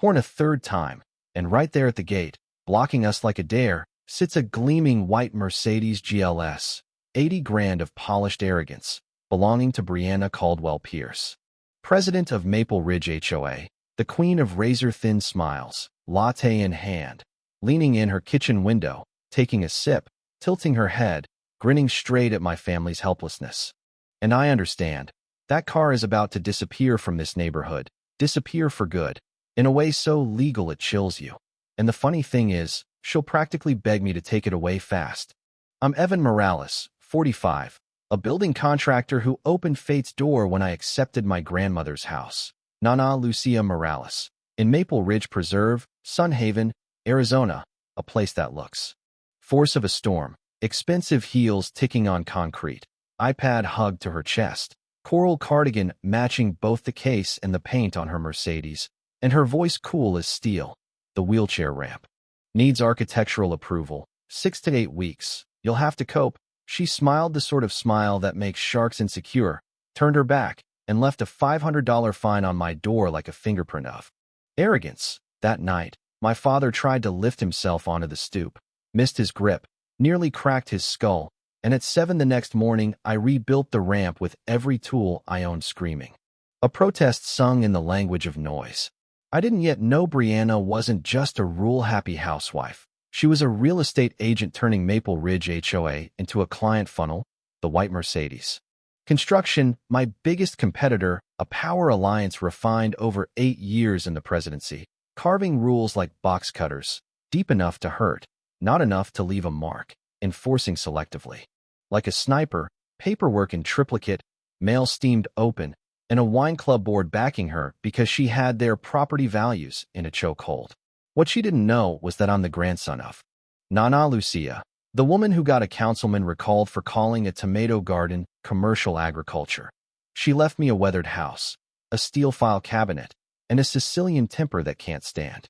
Horn a third time, and right there at the gate, blocking us like a dare, sits a gleaming white Mercedes GLS, 80 grand of polished arrogance, belonging to Brianna Caldwell Pierce, president of Maple Ridge HOA, the queen of razor-thin smiles, latte in hand, leaning in her kitchen window, taking a sip, tilting her head, grinning straight at my family's helplessness. And I understand. That car is about to disappear from this neighborhood, disappear for good, in a way so legal it chills you. And the funny thing is, she'll practically beg me to take it away fast. I'm Evan Morales, 45, a building contractor who opened fate's door when I accepted my grandmother's house, Nana Lucia Morales, in Maple Ridge Preserve, Sun Haven, Arizona, a place that looks. Force of a storm, expensive heels ticking on concrete, iPad hugged to her chest, coral cardigan matching both the case and the paint on her Mercedes, and her voice cool as steel. The wheelchair ramp. Needs architectural approval. 6 to 8 weeks. You'll have to cope. She smiled the sort of smile that makes sharks insecure, turned her back, and left a $500 fine on my door like a fingerprint of arrogance. That night, my father tried to lift himself onto the stoop, missed his grip, nearly cracked his skull, and at 7 the next morning I rebuilt the ramp with every tool I owned screaming. A protest sung in the language of noise. I didn't yet know Brianna wasn't just a rule-happy housewife. She was a real estate agent turning Maple Ridge HOA into a client funnel, the white Mercedes. Construction, my biggest competitor, a power alliance refined over 8 years in the presidency, carving rules like box cutters, deep enough to hurt, not enough to leave a mark, enforcing selectively. Like a sniper, paperwork in triplicate, mail steamed open, and a wine club board backing her because she had their property values in a chokehold. What she didn't know was that I'm the grandson of Nana Lucia, the woman who got a councilman recalled for calling a tomato garden commercial agriculture. She left me a weathered house, a steel file cabinet, and a Sicilian temper that can't stand.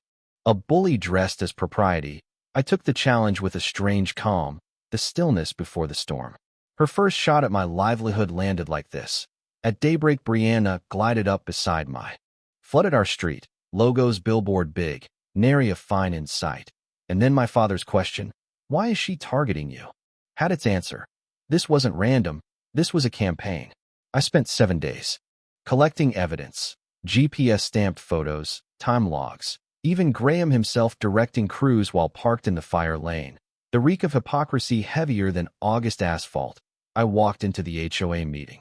A bully dressed as propriety, I took the challenge with a strange calm, the stillness before the storm. Her first shot at my livelihood landed like this. At daybreak, Brianna glided up beside my. Flooded our street, logos billboard big, nary a fine in sight. And then my father's question, why is she targeting you? Had its answer. This wasn't random, this was a campaign. I spent 7 days collecting evidence, GPS-stamped photos, time logs, even Graham himself directing crews while parked in the fire lane. The reek of hypocrisy heavier than August asphalt. I walked into the HOA meeting.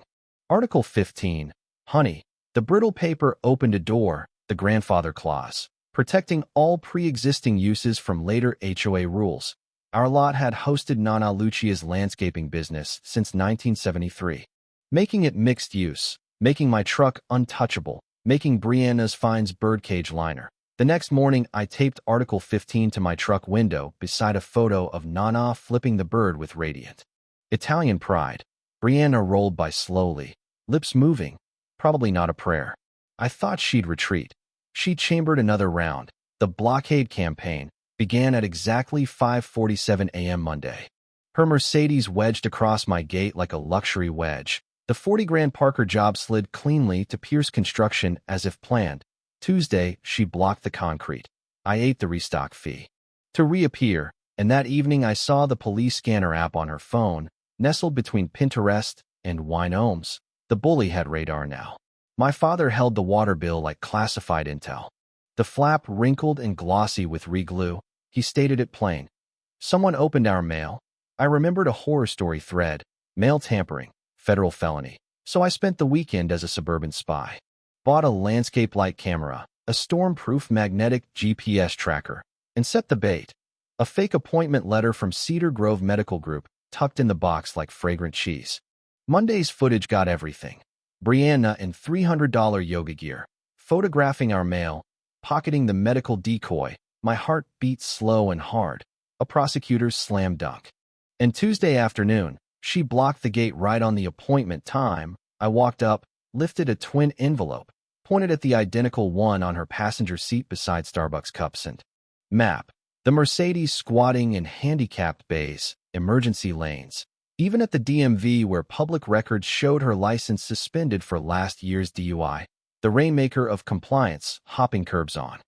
Article 15, honey, the brittle paper opened a door, the grandfather clause, protecting all pre-existing uses from later HOA rules. Our lot had hosted Nana Lucia's landscaping business since 1973, making it mixed use, making my truck untouchable, making Brianna's Fines birdcage liner. The next morning, I taped Article 15 to my truck window beside a photo of Nana flipping the bird with radiant Italian pride. Brianna rolled by slowly, lips moving, probably not a prayer. I thought she'd retreat. She chambered another round. The blockade campaign began at exactly 5:47 a.m. Monday. Her Mercedes wedged across my gate like a luxury wedge. The 40 grand Parker job slid cleanly to Pierce Construction as if planned. Tuesday, she blocked the concrete. I ate the restock fee. To reappear, and that evening I saw the police scanner app on her phone, nestled between Pinterest and Wine Ohms. The bully had radar now. My father held the water bill like classified intel. The flap wrinkled and glossy with re-glue. He stated it plain. Someone opened our mail. I remembered a horror story thread. Mail tampering, federal felony. So I spent the weekend as a suburban spy. Bought a landscape light camera, a storm-proof magnetic GPS tracker, and set the bait. A fake appointment letter from Cedar Grove Medical Group, tucked in the box like fragrant cheese. Monday's footage got everything. Brianna in $300 yoga gear, photographing our mail, pocketing the medical decoy. My heart beat slow and hard. A prosecutor's slam dunk. And Tuesday afternoon, she blocked the gate right on the appointment time. I walked up, lifted a twin envelope, pointed at the identical one on her passenger seat beside Starbucks cups and map. The Mercedes squatting in handicapped bays, emergency lanes. Even at the DMV where public records showed her license suspended for last year's DUI. The rainmaker of compliance, hopping curbs on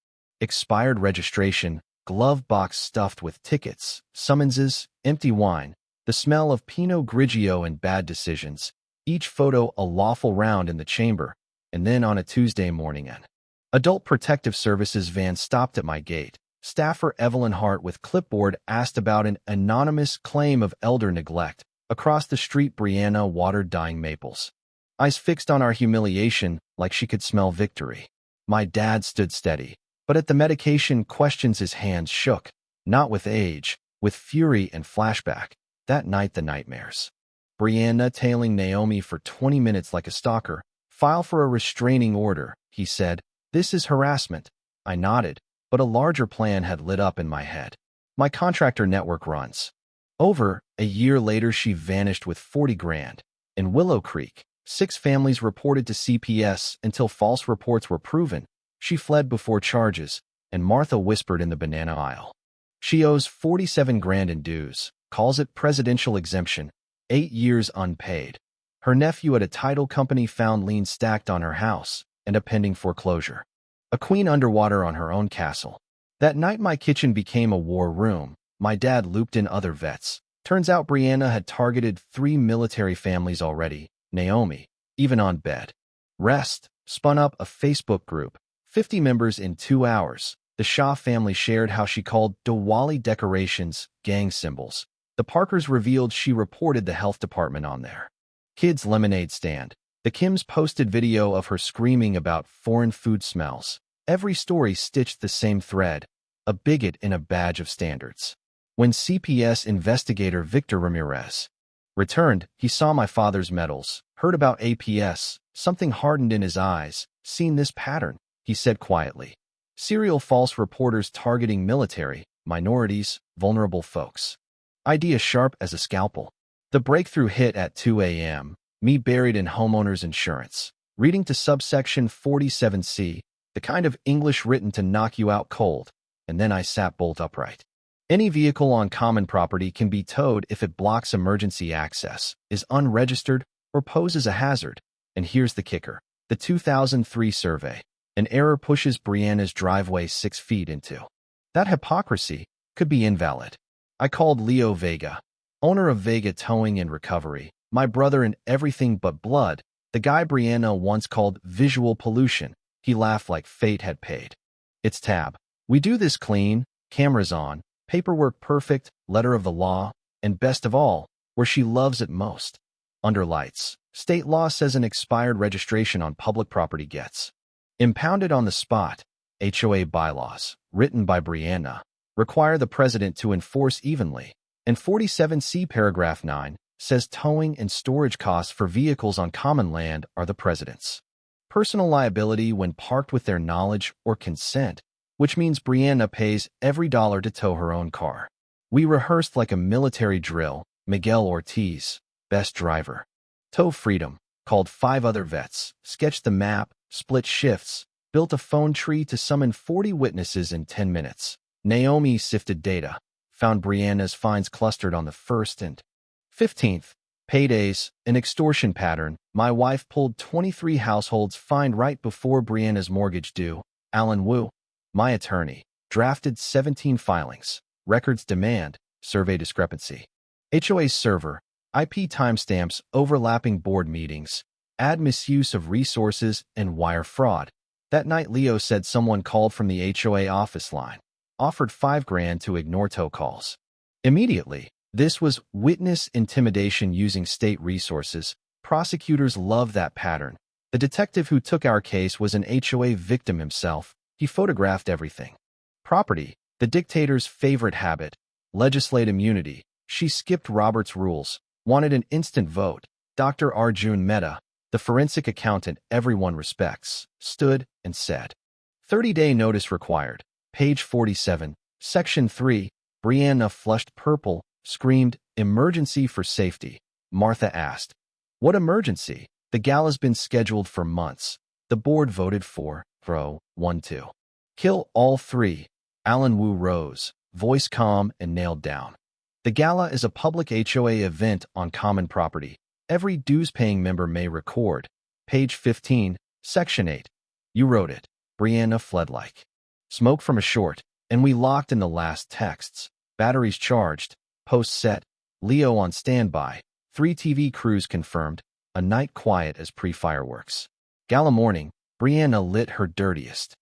Expired registration, glove box stuffed with tickets, summonses, empty wine, the smell of Pinot Grigio and bad decisions, each photo a lawful round in the chamber, and then on a Tuesday morning an Adult Protective Services van stopped at my gate. Staffer Evelyn Hart with clipboard asked about an anonymous claim of elder neglect. Across the street, Brianna watered dying maples. Eyes fixed on our humiliation like she could smell victory. My dad stood steady, but at the medication questions his hands shook, not with age, with fury and flashback. That night the nightmares. Brianna tailing Naomi for 20 minutes like a stalker. File for a restraining order, he said. This is harassment. I nodded, but a larger plan had lit up in my head. My contractor network runs. Over a year later, she vanished with 40 grand. In Willow Creek, 6 families reported to CPS until false reports were proven. She fled before charges, and Martha whispered in the banana aisle. She owes 47 grand in dues, calls it presidential exemption, 8 years unpaid. Her nephew at a title company found liens stacked on her house and a pending foreclosure. A queen underwater on her own castle. That night my kitchen became a war room. My dad looped in other vets. Turns out Brianna had targeted 3 military families already. Naomi, even on bed rest, spun up a Facebook group. 50 members in 2 hours. The Shah family shared how she called Diwali decorations gang symbols. The Parkers revealed she reported the health department on their kids' lemonade stand. The Kims posted video of her screaming about foreign food smells. Every story stitched the same thread, a bigot in a badge of standards. When CPS investigator Victor Ramirez returned, he saw my father's medals, heard about APS, something hardened in his eyes. Seen this pattern, he said quietly. Serial false reporters targeting military, minorities, vulnerable folks. Idea sharp as a scalpel. The breakthrough hit at 2 a.m., me buried in homeowners insurance, reading to subsection 47C, the kind of English written to knock you out cold, and then I sat bolt upright. Any vehicle on common property can be towed if it blocks emergency access, is unregistered, or poses a hazard. And here's the kicker. The 2003 survey. An error pushes Brianna's driveway 6 feet into. That hypocrisy could be invalid. I called Leo Vega, owner of Vega Towing and Recovery, my brother in everything but blood, the guy Brianna once called visual pollution. He laughed like fate had paid. It's Tab. We do this clean, cameras on, paperwork perfect, letter of the law, and best of all, where she loves it most. Under lights. State law says an expired registration on public property gets impounded on the spot. HOA bylaws, written by Brianna, require the president to enforce evenly. And 47C paragraph 9 says towing and storage costs for vehicles on common land are the president's personal liability when parked with their knowledge or consent, which means Brianna pays every dollar to tow her own car. We rehearsed like a military drill. Miguel Ortiz, best driver. Tow freedom, called 5 other vets, sketched the map, split shifts, built a phone tree to summon 40 witnesses in 10 minutes. Naomi sifted data, found Brianna's fines clustered on the 1st and 15th. Paydays, an extortion pattern. My wife pulled 23 households fined right before Brianna's mortgage due. Alan Wu, my attorney, drafted 17 filings. Records demand, survey discrepancy. HOA server, IP timestamps, overlapping board meetings, ad misuse of resources, and wire fraud. That night Leo said someone called from the HOA office line, offered 5 grand to ignore tow calls. Immediately, this was witness intimidation using state resources. Prosecutors love that pattern. The detective who took our case was an HOA victim himself. He photographed everything. Property, the dictator's favorite habit. Legislate immunity. She skipped Robert's rules, wanted an instant vote. Dr. Arjun Mehta, the forensic accountant everyone respects, stood and said, 30-day notice required. Page 47, Section 3. Brianna flushed purple, screamed, emergency for safety. Martha asked, what emergency? The gala's been scheduled for months. The board voted 4-1-2. Kill all 3. Alan Wu rose, voice calm and nailed down. The gala is a public HOA event on common property. Every dues-paying member may record. Page 15, Section 8. You wrote it. Brianna fled like Smoke from a short, and we locked in the last texts. Batteries charged. Post set. Leo on standby. 3 TV crews confirmed. A night quiet as pre-fireworks. Gala morning. Brianna lit her dirtiest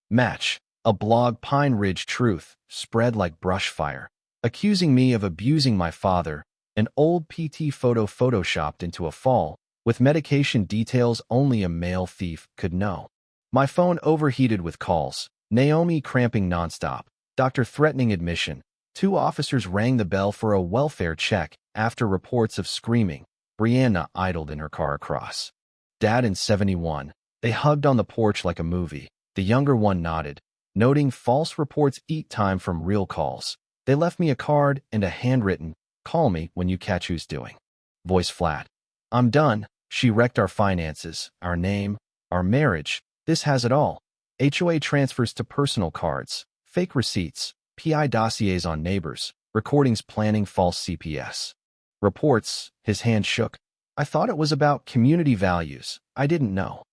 match. A blog Pine Ridge truth spread like brush fire, accusing me of abusing my father. An old PT photo photoshopped into a fall, with medication details only a male thief could know. My phone overheated with calls. Naomi cramping nonstop. Doctor threatening admission. 2 officers rang the bell for a welfare check after reports of screaming. Brianna idled in her car across. Dad and 71. They hugged on the porch like a movie. The younger one nodded, noting false reports eat time from real calls. They left me a card and a handwritten, "Call me when you catch who's doing." Voice flat. "I'm done." She wrecked our finances, our name, our marriage. This has it all. HOA transfers to personal cards, fake receipts, PI dossiers on neighbors, recordings planning false CPS. Reports, his hand shook. I thought it was about community values. I didn't know.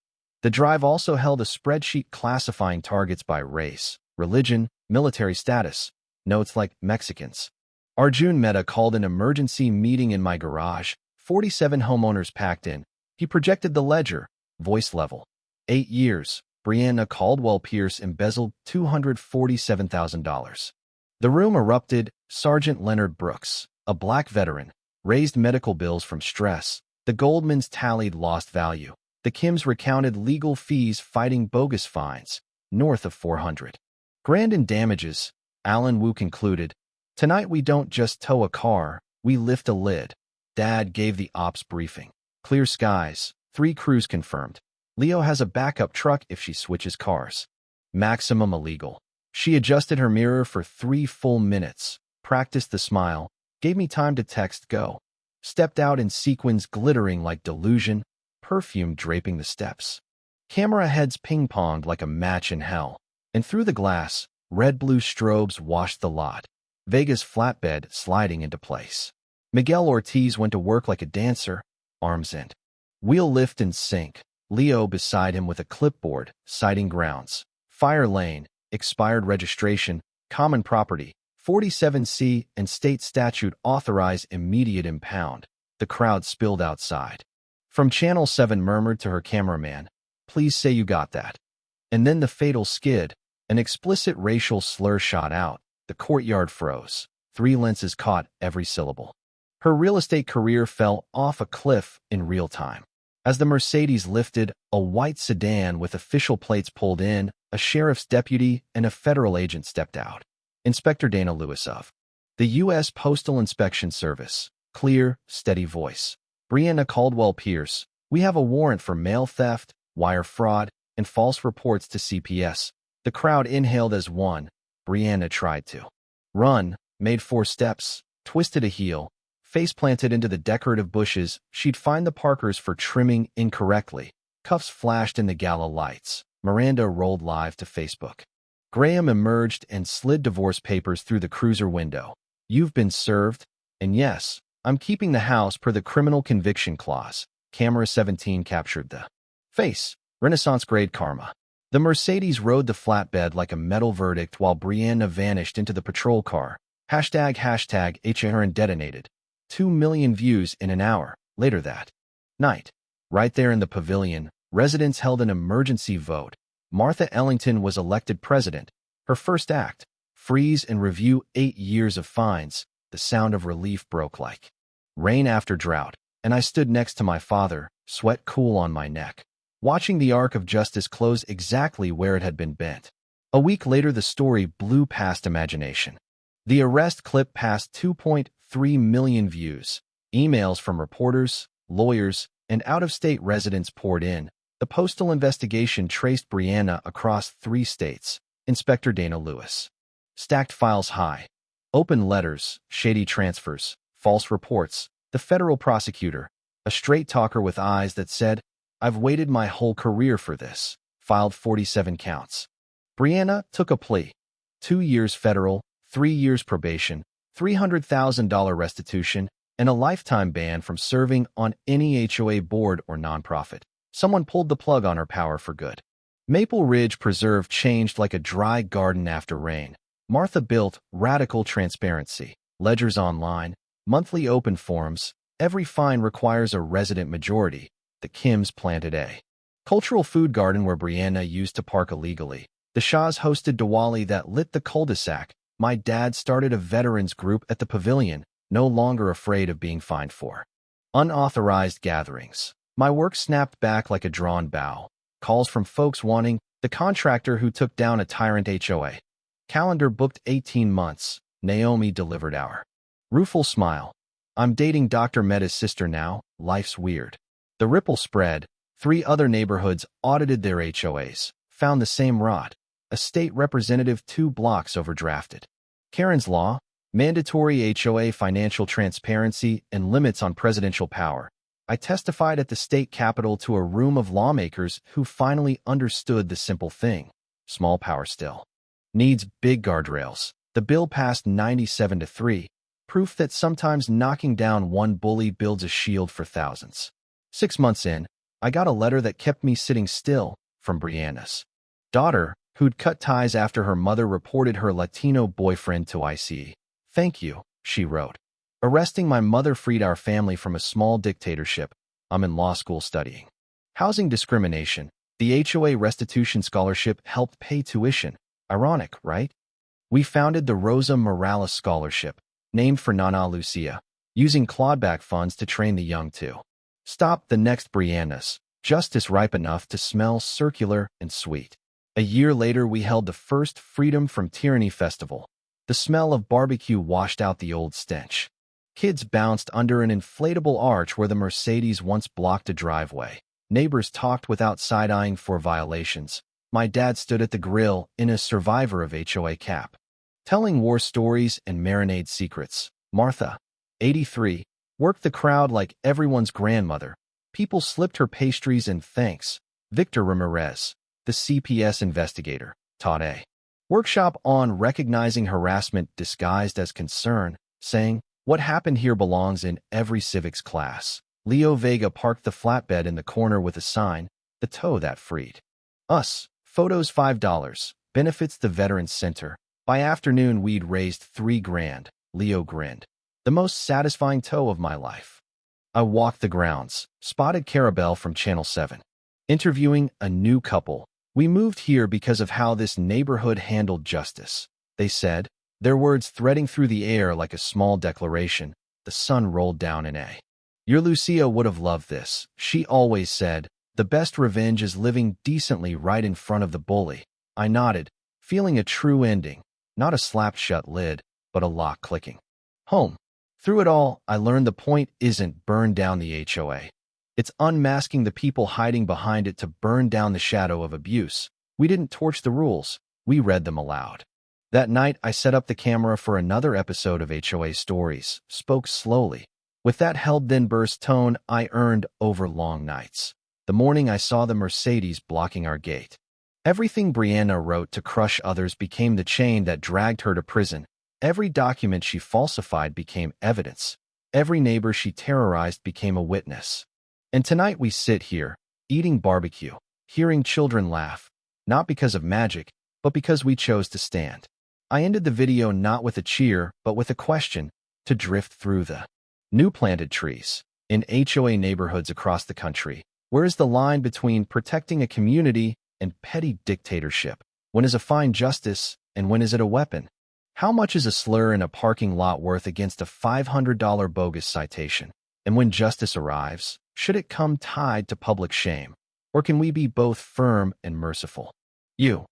The drive also held a spreadsheet classifying targets by race, religion, military status, notes like Mexicans. Arjun Mehta called an emergency meeting in my garage. 47 homeowners packed in. He projected the ledger, voice level. 8 years. Brianna Caldwell Pierce embezzled $247,000. The room erupted. Sergeant Leonard Brooks, a black veteran, raised medical bills from stress. The Goldmans tallied lost value. The Kims recounted legal fees fighting bogus fines, north of $400,000 in damages. Alan Wu concluded, "Tonight we don't just tow a car, we lift a lid." Dad gave the ops briefing. Clear skies. 3 crews confirmed. Leo has a backup truck if she switches cars. Maximum illegal. She adjusted her mirror for 3 full minutes, practiced the smile, gave me time to text go. Stepped out in sequins glittering like delusion, perfume draping the steps. Camera heads ping-ponged like a match in hell, and through the glass, red-blue strobes washed the lot. Vega's flatbed sliding into place. Miguel Ortiz went to work like a dancer, arms in. Wheel lift and sink. Leo beside him with a clipboard, citing grounds. Fire lane, expired registration, common property, 47C and state statute authorize immediate impound. The crowd spilled outside. From Channel 7 murmured to her cameraman, "Please say you got that." And then the fatal skid. An explicit racial slur shot out. The courtyard froze. 3 lenses caught every syllable. Her real estate career fell off a cliff in real time. As the Mercedes lifted, a white sedan with official plates pulled in, a sheriff's deputy and a federal agent stepped out. Inspector Dana Lewis of the U.S. Postal Inspection Service. Clear, steady voice. Brianna Caldwell Pierce, we have a warrant for mail theft, wire fraud, and false reports to CPS. The crowd inhaled as one. Brianna tried to run, made 4 steps, twisted a heel, face planted into the decorative bushes. She'd find the Parkers for trimming incorrectly. Cuffs flashed in the gala lights. Miranda rolled live to Facebook. Graham emerged and slid divorce papers through the cruiser window. "You've been served, and yes, I'm keeping the house per the criminal conviction clause." Camera 17 captured the face. Renaissance-grade karma. The Mercedes rode the flatbed like a metal verdict while Brianna vanished into the patrol car. Hashtag HRN detonated. 2 million views in an hour. Later that night, right there in the pavilion, residents held an emergency vote. Martha Ellington was elected president. Her first act, freeze and review 8 years of fines. The sound of relief broke like rain after drought, and I stood next to my father, sweat cool on my neck, watching the arc of justice close exactly where it had been bent. A week later, the story blew past imagination. The arrest clip passed 2.3 million views. Emails from reporters, lawyers, and out-of-state residents poured in. The postal investigation traced Brianna across 3 states. Inspector Dana Lewis. Stacked files high. Open letters, shady transfers, false reports. The federal prosecutor, a straight-talker with eyes that said, "I've waited my whole career for this," filed 47 counts. Brianna took a plea. 2 years federal, 3 years probation, $300,000 restitution, and a lifetime ban from serving on any HOA board or nonprofit. Someone pulled the plug on her power for good. Maple Ridge Preserve changed like a dry garden after rain. Martha built radical transparency, ledgers online, monthly open forums. Every fine requires a resident majority. The Kims planted a cultural food garden where Brianna used to park illegally. The Shahs hosted Diwali that lit the cul-de-sac. My dad started a veterans group at the pavilion, no longer afraid of being fined for unauthorized gatherings. My work snapped back like a drawn bow. Calls from folks wanting the contractor who took down a tyrant HOA. Calendar booked 18 months. Naomi delivered our rueful smile. I'm dating Dr. Mehta's sister now. Life's weird. The ripple spread. 3 other neighborhoods audited their HOAs. Found the same rot. A state representative 2 blocks overdrafted. Karen's Law. Mandatory HOA financial transparency and limits on presidential power. I testified at the state capitol to a room of lawmakers who finally understood the simple thing. Small power still needs big guardrails. The bill passed 97-3, proof that sometimes knocking down one bully builds a shield for thousands. 6 months in, I got a letter that kept me sitting still from Brianna's daughter, who'd cut ties after her mother reported her Latino boyfriend to ICE. Thank you, she wrote. Arresting my mother freed our family from a small dictatorship. I'm in law school studying housing discrimination. The HOA restitution scholarship helped pay tuition. Ironic, right? We founded the Rosa Morales Scholarship, named for Nana Lucia, using clawback funds to train the young to stop the next Brianna's, justice ripe enough to smell circular and sweet. A year later, we held the first Freedom from Tyranny Festival. The smell of barbecue washed out the old stench. Kids bounced under an inflatable arch where the Mercedes once blocked a driveway. Neighbors talked without side-eyeing for violations. My dad stood at the grill in a survivor of HOA cap, telling war stories and marinade secrets. Martha, 83, worked the crowd like everyone's grandmother. People slipped her pastries and thanks. Victor Ramirez, the CPS investigator, taught a workshop on recognizing harassment disguised as concern, saying, "What happened here belongs in every civics class." Leo Vega parked the flatbed in the corner with a sign, "The tow that freed us." Photos $5. Benefits the Veterans Center. By afternoon, we'd raised $3,000. Leo grinned. The most satisfying tow of my life. I walked the grounds, spotted Carabelle from Channel 7, interviewing a new couple. We moved here because of how this neighborhood handled justice, they said, their words threading through the air like a small declaration. The sun rolled down in a. Your Lucia would have loved this, she always said. The best revenge is living decently right in front of the bully. I nodded, feeling a true ending, not a slapped-shut lid, but a lock clicking. Home. Through it all, I learned the point isn't burn down the HOA. It's unmasking the people hiding behind it to burn down the shadow of abuse. We didn't torch the rules, we read them aloud. That night, I set up the camera for another episode of HOA Stories, spoke slowly. With that held-then-burst tone I earned over long nights. The morning I saw the Mercedes blocking our gate. Everything Brianna wrote to crush others became the chain that dragged her to prison. Every document she falsified became evidence. Every neighbor she terrorized became a witness. And tonight we sit here, eating barbecue, hearing children laugh, not because of magic, but because we chose to stand. I ended the video not with a cheer, but with a question, to drift through the new planted trees. In HOA neighborhoods across the country, where is the line between protecting a community and petty dictatorship? When is a fine justice, and when is it a weapon? How much is a slur in a parking lot worth against a $500 bogus citation? And when justice arrives, should it come tied to public shame? Or can we be both firm and merciful? You,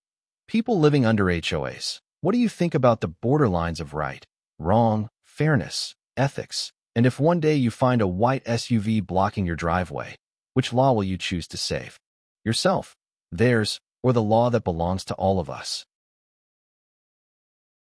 people living under HOAs, what do you think about the borderlines of right, wrong, fairness, ethics? And if one day you find a white SUV blocking your driveway, which law will you choose to save? Yourself, theirs, or the law that belongs to all of us?